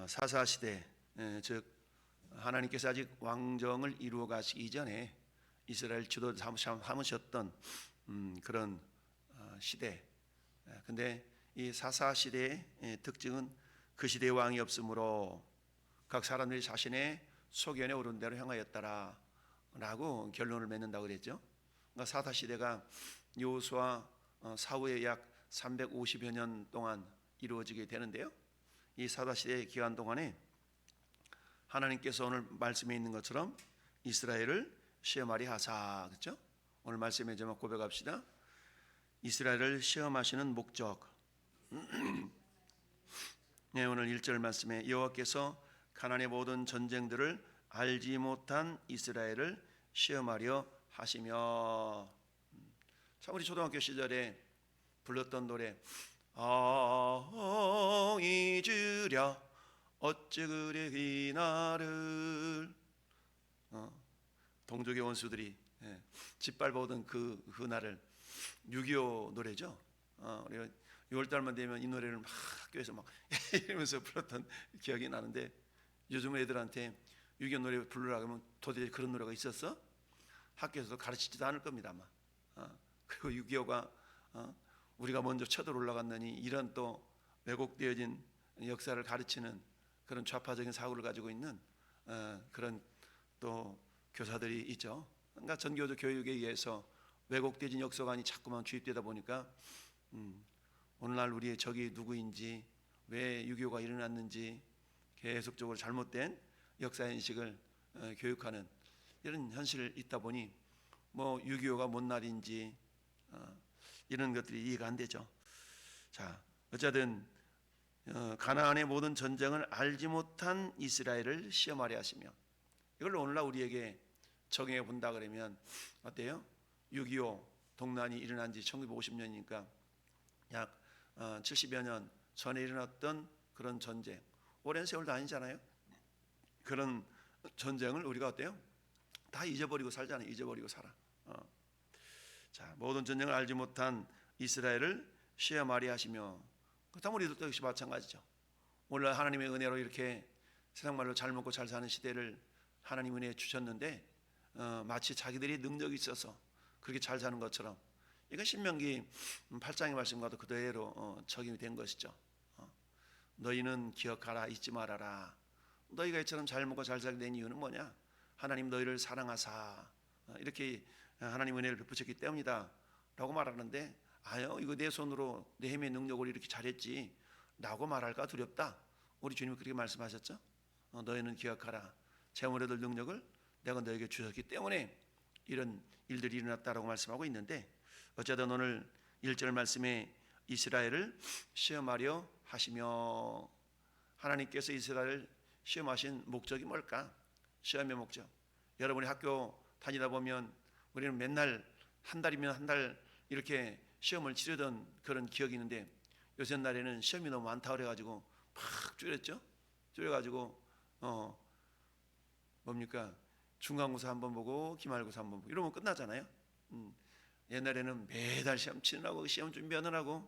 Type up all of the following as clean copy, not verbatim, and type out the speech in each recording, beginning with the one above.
사사시대, 즉 하나님께서 아직 왕정을 이루어 가시기 이전에 이스라엘 지도 삼으셨던 그런 시대. 근데 이 사사시대의 특징은 그 시대의 왕이 없으므로 각 사람들이 자신의 소견에 오른 대로 행하였다라 라고 결론을 맺는다고 그랬죠. 그러니까 사사시대가 여호수아 사후에 약 350여 년 동안 이루어지게 되는데요. 이 사사시대의 기간 동안에 하나님께서 오늘 말씀에 있는 것처럼 이스라엘을 시험하리 하사, 그렇죠? 오늘 말씀에 좀 고백합시다. 이스라엘을 시험하시는 목적. 네, 오늘 1절 말씀에 여호와께서 가나안의 모든 전쟁들을 알지 못한 이스라엘을 시험하려 하시며. 참, 우리 초등학교 시절에 불렀던 노래, 잊으랴 어찌 그래 이 나를. 동족의 원수들이 짓밟아오던 그 날을, 6.25 노래죠. 우리가 6월달만 되면 이 노래를 막 학교에서 막 이러면서 불렀던 기억이 나는데, 요즘 애들한테 6.25 노래 부르라고 하면 도대체 그런 노래가 있었어? 학교에서도 가르치지도 않을 겁니다 아마. 그리고 6.25가 우리가 먼저 쳐들어 올라갔느니 이런 또 왜곡되어진 역사를 가르치는 그런 좌파적인 사고를 가지고 있는 그런 또 교사들이 있죠. 그러니까 전교조 교육에 의해서 왜곡되어진 역사관이 자꾸만 주입되다 보니까 오늘날 우리의 적이 누구인지, 왜 6.25가 일어났는지 계속적으로 잘못된 역사인식을 교육하는 이런 현실이 있다 보니 뭐 6.25가 뭔 날인지 이런 것들이 이해가 안 되죠. 자, 어쨌든 가나안의 모든 전쟁을 알지 못한 이스라엘을 시험하려 하시며, 이걸 오늘날 우리에게 적용해 본다 그러면 어때요? 6.25 동란이 일어난 지 1950년이니까 약 70여 년 전에 일어났던 그런 전쟁, 오랜 세월도 아니잖아요. 그런 전쟁을 우리가 어때요? 다 잊어버리고 살잖아요. 잊어버리고 살아. 자, 모든 전쟁을 알지 못한 이스라엘을 시험하려 하시며, 그렇다면 우리도 역시 마찬가지죠. 오늘 하나님의 은혜로 이렇게 세상 말로 잘 먹고 잘 사는 시대를 하나님 은혜에 주셨는데 마치 자기들이 능력이 있어서 그렇게 잘 사는 것처럼, 이건 신명기 8장의 말씀과도 그대로 적용이 된 것이죠. 너희는 기억하라, 잊지 말아라. 너희가 이처럼 잘 먹고 잘 살게 된 이유는 뭐냐? 하나님 너희를 사랑하사 이렇게 하나님 은혜를 베푸셨기 때문이다 라고 말하는데, 아유, 이거 내 손으로 내 힘의 능력으로 이렇게 잘했지 라고 말할까 두렵다. 우리 주님이 그렇게 말씀하셨죠. 너희는 기억하라, 재물을 얻을 능력을 내가 너에게 주셨기 때문에 이런 일들이 일어났다라고 말씀하고 있는데, 어쨌든 오늘 1절 말씀에 이스라엘을 시험하려 하시며, 하나님께서 이스라엘을 시험하신 목적이 뭘까? 시험의 목적, 여러분이 학교 다니다 보면 우리는 맨날 한 달이면 한 달 이렇게 시험을 치르던 그런 기억이 있는데, 요새 날에는 시험이 너무 많다 그래가지고 팍 줄였죠. 줄여가지고 뭡니까? 중간고사 한번 보고 기말고사 한번 보고 이러면 끝나잖아요. 옛날에는 매달 시험 치느라고 시험 준비하느라고,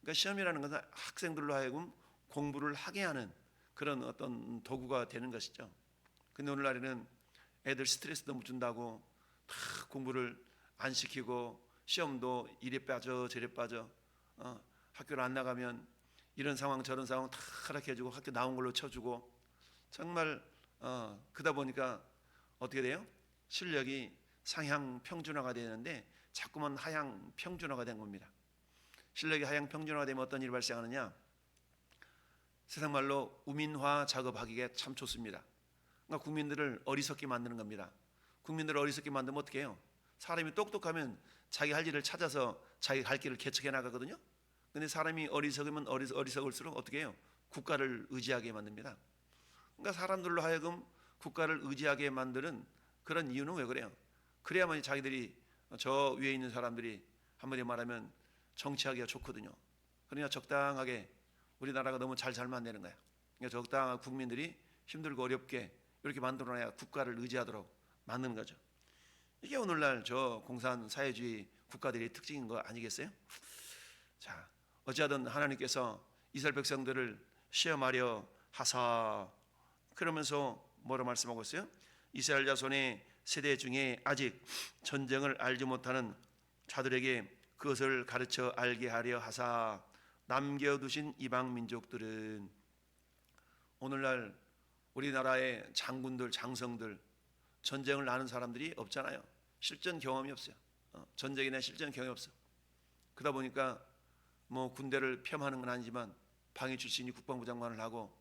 그러니까 시험이라는 것은 학생들로 하여금 공부를 하게 하는 그런 어떤 도구가 되는 것이죠. 근데 오늘날에는 애들 스트레스 너무 준다고 다 공부를 안 시키고, 시험도 이래 빠져 저래 빠져, 학교를 안 나가면 이런 상황 저런 상황 다 허락해주고 학교 나온 걸로 쳐주고, 정말 그러다 보니까 어떻게 돼요? 실력이 상향 평준화가 되는데 자꾸만 하향 평준화가 된 겁니다. 실력이 하향 평준화가 되면 어떤 일이 발생하느냐? 세상 말로 우민화 작업하기가 참 좋습니다. 그러니까 국민들을 어리석게 만드는 겁니다. 국민들을 어리석게 만들면 어떻게 해요? 사람이 똑똑하면 자기 할 일을 찾아서 자기 갈 길을 개척해 나가거든요. 근데 사람이 어리석으면 어리석을수록 어떻게 해요? 국가를 의지하게 만듭니다. 그러니까 사람들로 하여금 국가를 의지하게 만드는 그런 이유는 왜 그래요? 그래야만 자기들이, 저 위에 있는 사람들이 한마디로 말하면 정치하기가 좋거든요. 그러니까 적당하게 우리나라가 너무 잘 살면 안 되는 거야. 그러니까 적당한 국민들이 힘들고 어렵게 이렇게 만들어놔야 국가를 의지하도록 만드는 거죠. 이게 오늘날 저 공산 사회주의 국가들의 특징인 거 아니겠어요? 자, 어찌하든 하나님께서 이스라엘 백성들을 시험하려 하사. 그러면서 뭐라 말씀하고 있어요? 이스라엘 자손의 세대 중에 아직 전쟁을 알지 못하는 자들에게 그것을 가르쳐 알게 하려 하사 남겨두신 이방 민족들은, 오늘날 우리나라의 장군들, 장성들, 전쟁을 나는 사람들이 없잖아요. 실전 경험이 없어요. 전쟁에 대한 실전 경험이 없어. 그러다 보니까 뭐 군대를 폄하하는 건 아니지만 방위 출신이 국방부 장관을 하고,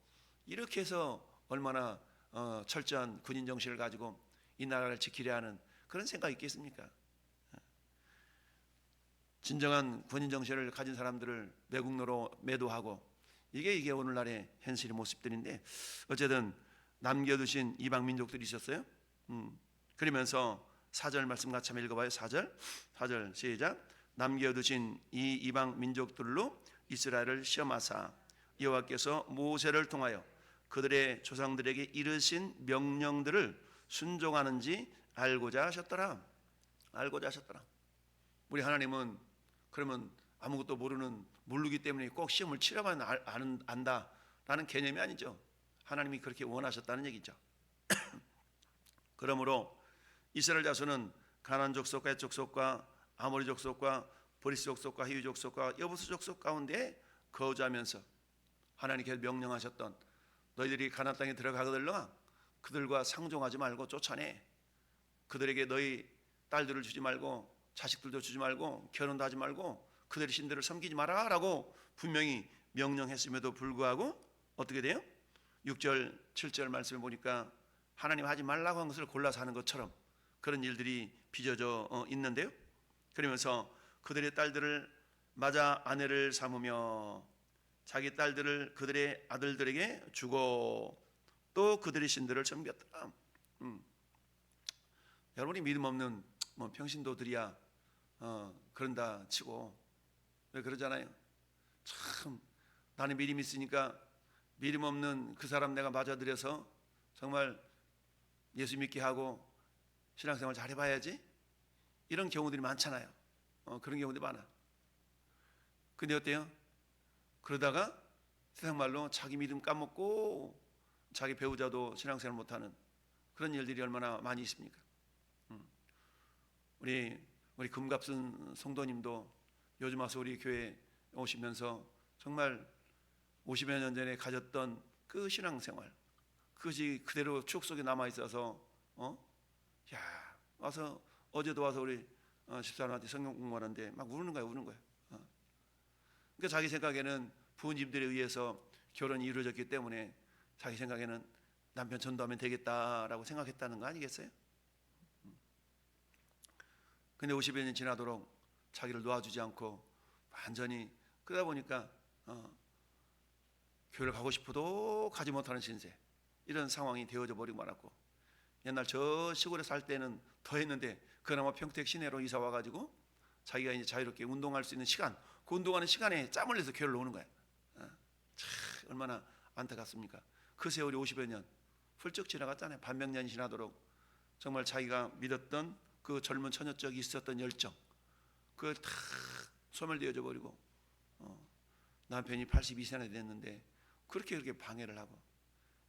이렇게 해서 얼마나 철저한 군인 정신을 가지고 이 나라를 지키려 하는 그런 생각이 있겠습니까? 진정한 군인 정신을 가진 사람들을 매국노로 매도하고, 이게 오늘날의 현실의 모습들인데, 어쨌든 남겨두신 이방 민족들이 있었어요. 그러면서 4절 말씀 같이 한번 읽어봐요. 4절 시작. 남겨두신 이 이방 민족들로 이스라엘을 시험하사 여호와께서 모세를 통하여 그들의 조상들에게 이르신 명령들을 순종하는지 알고자 하셨더라. 알고자 하셨더라. 우리 하나님은 그러면 아무것도 모르기 때문에 꼭 시험을 치러만 안다라는 개념이 아니죠. 하나님이 그렇게 원하셨다는 얘기죠. 그러므로 이스라엘 자손은 가나안 족속과 헷 족속과 아모리 족속과 브리스 족속과 히위 족속과 여부스 족속 가운데 거주하면서 하나님께서 명령하셨던, 너희들이 가나안 땅에 들어가거들라 그들과 상종하지 말고 쫓아내. 그들에게 너희 딸들을 주지 말고 자식들도 주지 말고 결혼도 하지 말고 그들의 신들을 섬기지 마라 라고 분명히 명령했음에도 불구하고 어떻게 돼요? 6절 7절 말씀에 보니까 하나님 하지 말라고 한 것을 골라서 하는 것처럼 그런 일들이 빚어져 있는데요. 그러면서 그들의 딸들을 맞아 아내를 삼으며 자기 딸들을 그들의 아들들에게 주고 또 그들의 신들을 섬겼더라. 여러분이 믿음 없는 평신도들이야 그런다 치고 왜 그러잖아요. 참 나는 믿음이 있으니까 믿음 없는 그 사람 내가 맞아들여서 정말 예수 믿게 하고 신앙생활 잘 해봐야지, 이런 경우들이 많잖아요. 그런 경우들이 많아. 근데 어때요? 그러다가 세상 말로 자기 믿음 까먹고 자기 배우자도 신앙생활 못하는 그런 일들이 얼마나 많이 있습니까? 우리 금갑순 성도님도 요즘 와서 우리 교회 오시면서 정말 50여 년 전에 가졌던 그 신앙생활, 그것이 그대로 추억 속에 남아 있어서 와서 어제도 와서 우리 집사람한테 성경 공부하는데 막 우는 거야. 그러니까 자기 생각에는 부모님들에 의해서 결혼이 이루어졌기 때문에 자기 생각에는 남편 전도하면 되겠다라고 생각했다는 거 아니겠어요? 근데 50여 년 지나도록 자기를 놓아주지 않고 완전히, 그러다 보니까 교회를 가고 싶어도 가지 못하는 신세, 이런 상황이 되어져 버리고 말았고, 옛날 저 시골에 살 때는 더 했는데 그나마 평택 시내로 이사 와가지고 자기가 이제 자유롭게 운동할 수 있는 시간, 그 운동하는 시간에 짬을 내서 교회를 오는 거야. 참 얼마나 안타깝습니까? 그 세월이 50여 년 훌쩍 지나갔잖아요. 반백년이 지나도록 정말 자기가 믿었던 그 젊은 처녀 쪽에 있었던 열정, 그걸 다 소멸되어져 버리고 남편이 82세나 됐는데 그렇게 방해를 하고.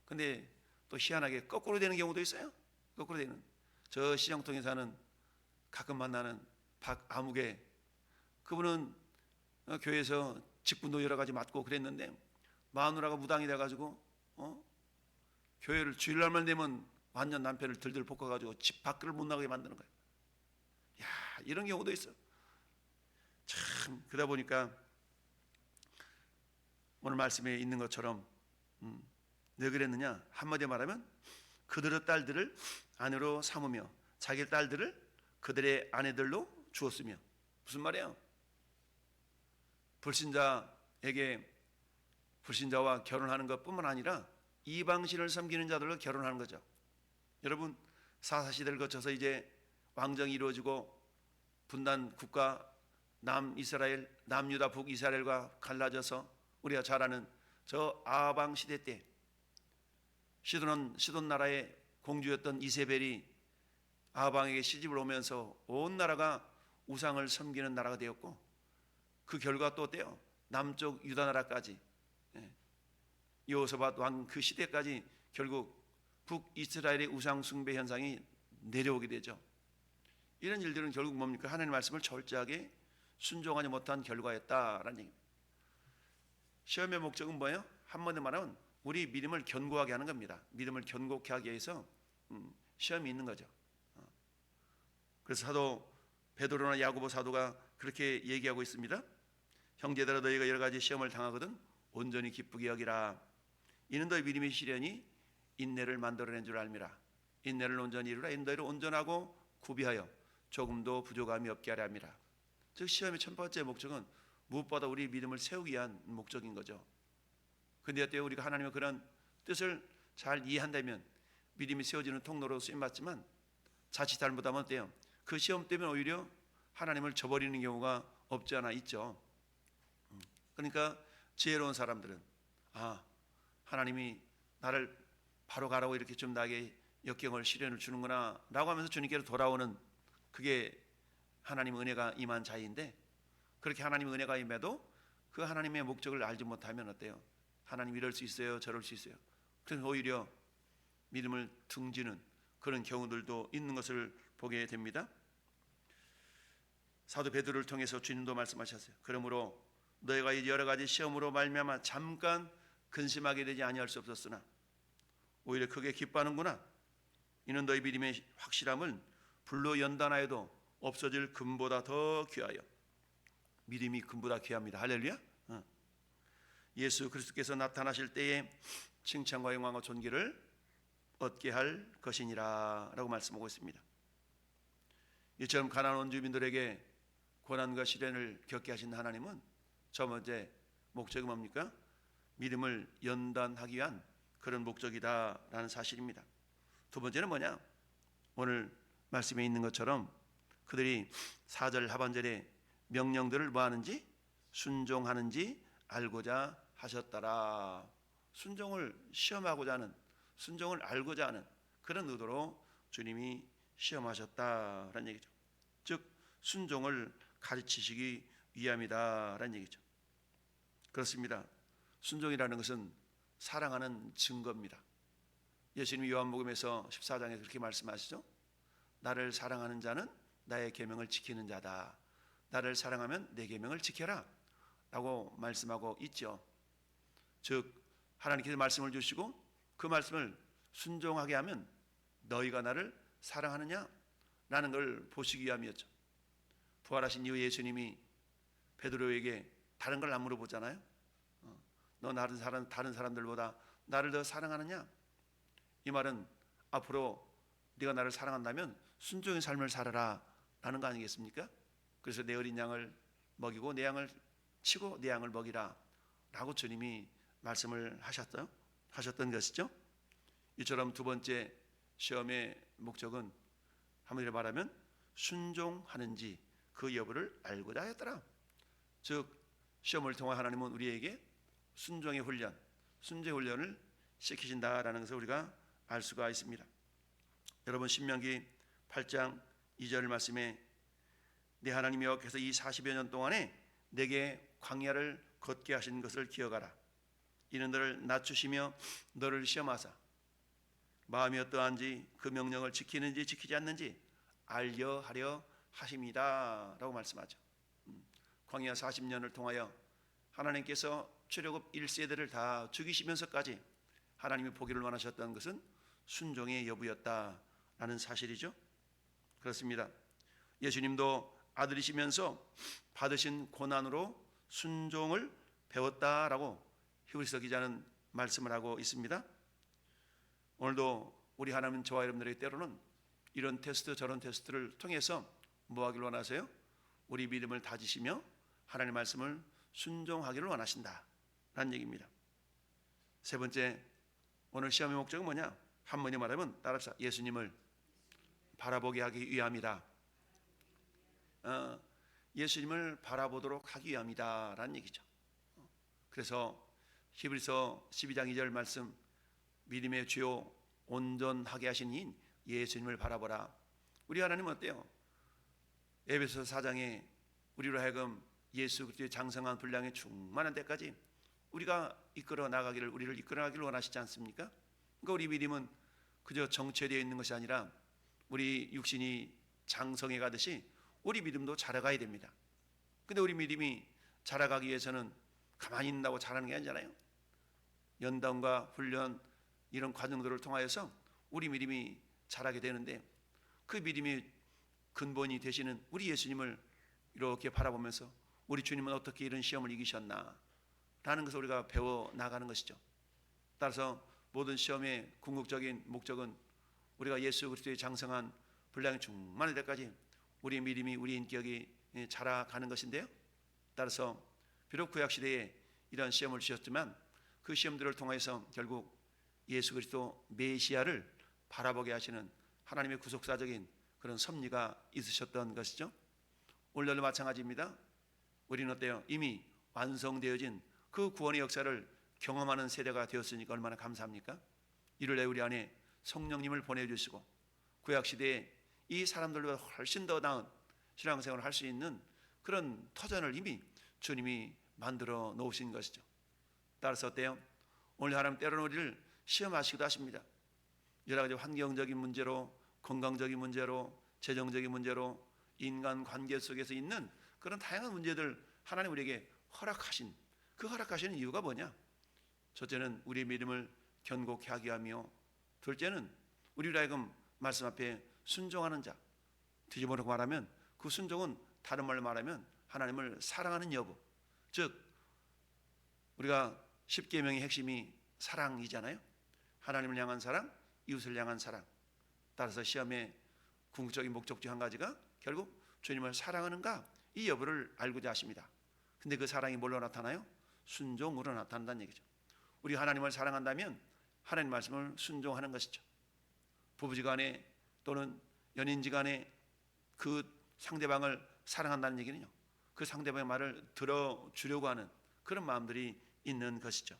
근데 또 희한하게 거꾸로 되는 경우도 있어요. 거꾸로 되는, 저 시장통에 사는 가끔 만나는 박아무개, 그분은 교회에서 직분도 여러 가지 맡고 그랬는데 마누라가 무당이 돼가지고 교회를 주일날만 되면 완전 남편을 들들 볶아가지고 집 밖을 못 나가게 만드는 거예요. 야, 이런 경우도 있어. 참 그러다 보니까 오늘 말씀에 있는 것처럼 왜 그랬느냐? 한마디로 말하면 그들의 딸들을 아내로 삼으며 자기 딸들을 그들의 아내들로 주었으며. 무슨 말이에요? 불신자와 결혼하는 것뿐만 아니라 이방신을 섬기는 자들로 결혼하는 거죠. 여러분, 사사시대를 거쳐서 이제 왕정이 이루어지고 분단 국가 남이스라엘, 남유다, 북이스라엘과 갈라져서 우리가 잘 아는 저 아방 시대 때 시돈 나라의 공주였던 이세벨이 아방에게 시집을 오면서 온 나라가 우상을 섬기는 나라가 되었고, 그 결과 또 어때요? 남쪽 유다 나라까지 여호사밧 왕 그 시대까지 결국 북이스라엘의 우상 숭배 현상이 내려오게 되죠. 이런 일들은 결국 뭡니까? 하나님의 말씀을 철저하게 순종하지 못한 결과였다라는 얘기입니다. 시험의 목적은 뭐예요? 한마디로 말하면 우리 믿음을 견고하게 하는 겁니다. 믿음을 견고하게 하기 위해서 시험이 있는 거죠. 그래서 사도 베드로나 야고보 사도가 그렇게 얘기하고 있습니다. 형제들아 너희가 여러 가지 시험을 당하거든 온전히 기쁘게 여기라. 이는 너희 믿음의 시련이 인내를 만들어낸 줄 알미라. 인내를 온전히 이루라. 이는 너희를 온전하고 구비하여 조금도 부족함이 없게 하려 함이라. 즉 시험의 첫 번째 목적은 무엇보다 우리 믿음을 세우기 위한 목적인 거죠. 그런데 또 우리가 하나님의 그런 뜻을 잘 이해한다면 믿음이 세워지는 통로로 쓰임받지만 자칫 잘못하면 어때요? 그 시험 때문에 오히려 하나님을 저버리는 경우가 없지 않아 있죠. 그러니까 지혜로운 사람들은 하나님이 나를 바로 가라고 이렇게 좀 나에게 역경을 시련을 주는구나 라고 하면서 주님께로 돌아오는 그게 하나님 은혜가 임한 자인데, 그렇게 하나님의 은혜가 임해도 그 하나님의 목적을 알지 못하면 어때요? 하나님 이럴 수 있어요, 저럴 수 있어요. 그래서 오히려 믿음을 등지는 그런 경우들도 있는 것을 보게 됩니다. 사도 베드로를 통해서 주님도 말씀하셨어요. 그러므로 너희가 여러 가지 시험으로 말미암아 잠깐 근심하게 되지 아니할 수 없었으나 오히려 크게 기뻐하는구나. 이는 너희 믿음의 확실함은 불로 연단하여도 없어질 금보다 더 귀하여. 믿음이 금보다 귀합니다. 할렐루야. 예수 그리스도께서 나타나실 때에 칭찬과 영광과 존귀를 얻게 할 것이니라 라고 말씀하고 있습니다. 이처럼 가나안 원주민들에게 고난과 시련을 겪게 하신 하나님은 첫 번째 목적이 뭡니까? 믿음을 연단하기 위한 그런 목적이다라는 사실입니다. 두 번째는 뭐냐? 오늘 말씀에 있는 것처럼 그들이 4절 하반절에 명령들을 뭐하는지 순종하는지 알고자 하셨더라. 순종을 시험하고자 하는, 순종을 알고자 하는 그런 의도로 주님이 시험하셨다라는 얘기죠. 즉 순종을 가르치시기 위함이다라는 얘기죠. 그렇습니다. 순종이라는 것은 사랑하는 증거입니다. 예수님이 요한복음에서 14장에서 그렇게 말씀하시죠. 나를 사랑하는 자는 나의 계명을 지키는 자다. 나를 사랑하면 내 계명을 지켜라 라고 말씀하고 있죠. 즉 하나님께서 말씀을 주시고 그 말씀을 순종하게 하면 너희가 나를 사랑하느냐 라는 걸 보시기 위함이었죠. 부활하신 이후 예수님이 베드로에게 다른 걸 안 물어보잖아요. 너 다른 사람들보다 나를 더 사랑하느냐? 이 말은 앞으로 네가 나를 사랑한다면 순종의 삶을 살아라 라는 거 아니겠습니까? 그래서 내 어린 양을 먹이고 내 양을 치고 내 양을 먹이라 라고 주님이 말씀을 하셨던 것이죠. 이처럼 두 번째 시험의 목적은 한마디로 말하면 순종하는지 그 여부를 알고자 하였더라. 즉 시험을 통해 하나님은 우리에게 순종의 훈련, 순종의 훈련을 시키신다라는 것을 우리가 알 수가 있습니다. 여러분 신명기 8장 2절 말씀에 내 하나님 여호와께서 이 40여 년 동안에 내게 광야를 걷게 하신 것을 기억하라. 이는 너를 낮추시며 너를 시험하사 마음이 어떠한지 그 명령을 지키는지 지키지 않는지 알려 하려 하심이다 라고 말씀하죠. 광야 40년을 통하여 하나님께서 출애굽 1세대를 다 죽이시면서까지 하나님이 보기를 원하셨던 것은 순종의 여부였다라는 사실이죠. 그렇습니다. 예수님도 아들이시면서 받으신 고난으로 순종을 배웠다라고 히브리서 기자는 말씀을 하고 있습니다. 오늘도 우리 하나님 저와 여러분들에게 때로는 이런 테스트 저런 테스트를 통해서 뭐 하기를 원하세요? 우리 믿음을 다지시며 하나님의 말씀을 순종하기를 원하신다 라는 얘기입니다. 세 번째 오늘 시험의 목적은 뭐냐? 한마디로 말하면 따라합시다. 예수님을 바라보게 하기 위함이다. 예수님을 바라보도록 하기 위함이다 라는 얘기죠. 그래서 히브리서 12장 2절 말씀 믿음의 주요 온전하게 하신 이인 예수님을 바라보라. 우리 하나님은 어때요? 에베소서 4장에 우리로 하여금 예수 그리스도의 장성한 분량에 충만한 데까지 우리가 이끌어 나가기를, 우리를 이끌어 나가기를 원하시지 않습니까? 그러니까 우리 믿음은 그저 정체되어 있는 것이 아니라 우리 육신이 장성해 가듯이 우리 믿음도 자라가야 됩니다. 근데 우리 믿음이 자라가기 위해서는 가만히 있는다고 자라는 게 아니잖아요. 연단과 훈련 이런 과정들을 통하여서 우리 믿음이 자라게 되는데, 그 믿음이 근본이 되시는 우리 예수님을 이렇게 바라보면서 우리 주님은 어떻게 이런 시험을 이기셨나 라는 것을 우리가 배워 나가는 것이죠. 따라서 모든 시험의 궁극적인 목적은 우리가 예수 그리스도의 장성한 분량이 충만할 때까지 우리 믿음이, 우리 인격이 자라가는 것인데요. 따라서 비록 구약시대에 이런 시험을 주셨지만 그 시험들을 통해서 결국 예수 그리스도 메시아를 바라보게 하시는 하나님의 구속사적인 그런 섭리가 있으셨던 것이죠. 오늘날도 마찬가지입니다. 우리는 어때요? 이미 완성되어진 그 구원의 역사를 경험하는 세대가 되었으니까 얼마나 감사합니까? 이를 내 우리 안에 성령님을 보내주시고 구약시대에 이 사람들보다 훨씬 더 나은 신앙생활을 할 수 있는 그런 터전을 이미 주님이 만들어 놓으신 것이죠. 따라서 어때요? 오늘 하나님 때로는 우리를 시험하시기도 하십니다. 여러 가지 환경적인 문제로, 건강적인 문제로, 재정적인 문제로, 인간관계 속에서 있는 그런 다양한 문제들 하나님 우리에게 허락하신, 그 허락하시는 이유가 뭐냐? 첫째는 우리의 믿음을 견고케 하게 하며, 둘째는 우리로 하여금 말씀 앞에 순종하는 자. 뒤집어놓고 말하면 그 순종은 다른 말로 말하면 하나님을 사랑하는 여부, 즉 우리가 십계명의 핵심이 사랑이잖아요. 하나님을 향한 사랑, 이웃을 향한 사랑. 따라서 시험의 궁극적인 목적 중 한 가지가 결국 주님을 사랑하는가, 이 여부를 알고자 하십니다. 근데 그 사랑이 뭘로 나타나요? 순종으로 나타난다는 얘기죠. 우리가 하나님을 사랑한다면 하나님 말씀을 순종하는 것이죠. 부부지간에 또는 연인지간에 그 상대방을 사랑한다는 얘기는요, 그 상대방의 말을 들어주려고 하는 그런 마음들이 있는 것이죠.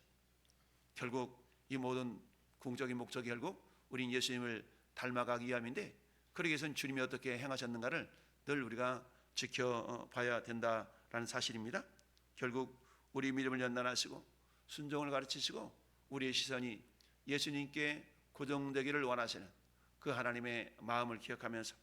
결국 이 모든 궁극적인 목적이 결국 우린 예수님을 닮아가기 위함인데, 그러기 위해서는 주님이 어떻게 행하셨는가를 늘 우리가 지켜봐야 된다라는 사실입니다. 결국 우리 믿음을 연단하시고 순종을 가르치시고 우리의 시선이 예수님께 고정되기를 원하시는 그 하나님의 마음을 기억하면서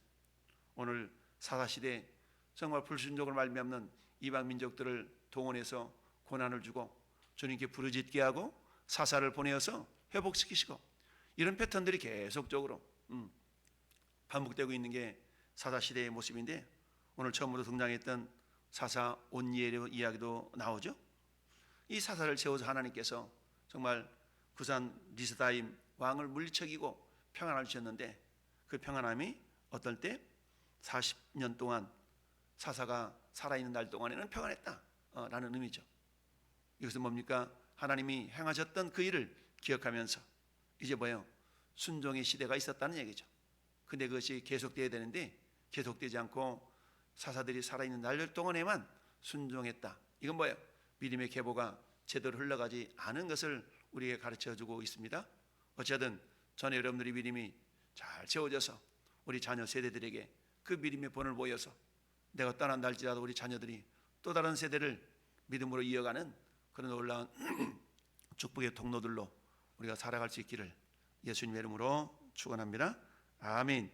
오늘 사사시대에 정말 불순종을 말미암는 이방 민족들을 동원해서 고난을 주고 주님께 부르짖게 하고 사사를 보내어서 회복시키시고, 이런 패턴들이 계속적으로 반복되고 있는 게 사사시대의 모습인데, 오늘 처음으로 등장했던 사사 온니엘의 이야기도 나오죠. 이 사사를 세워서 하나님께서 정말 구산 리스다임 왕을 물리쳐기고 평안을 주셨는데, 그 평안함이 어떨 때 40년 동안 사사가 살아있는 날 동안에는 평안했다라는 의미죠. 이것은 뭡니까? 하나님이 행하셨던 그 일을 기억하면서 이제 뭐예요? 순종의 시대가 있었다는 얘기죠. 근데 그것이 계속돼야 되는데 계속되지 않고 사사들이 살아있는 날 동안에만 순종했다. 이건 뭐예요? 믿음의 계보가 제대로 흘러가지 않은 것을 우리에게 가르쳐주고 있습니다. 어쨌든 전에 여러분들이 믿음이 잘 채워져서 우리 자녀 세대들에게 그 믿음의 본을 보여서 내가 떠난다 할지라도 우리 자녀들이 또 다른 세대를 믿음으로 이어가는 그런 놀라운 축복의 통로들로 우리가 살아갈 수 있기를 예수님의 이름으로 축원합니다. 아멘.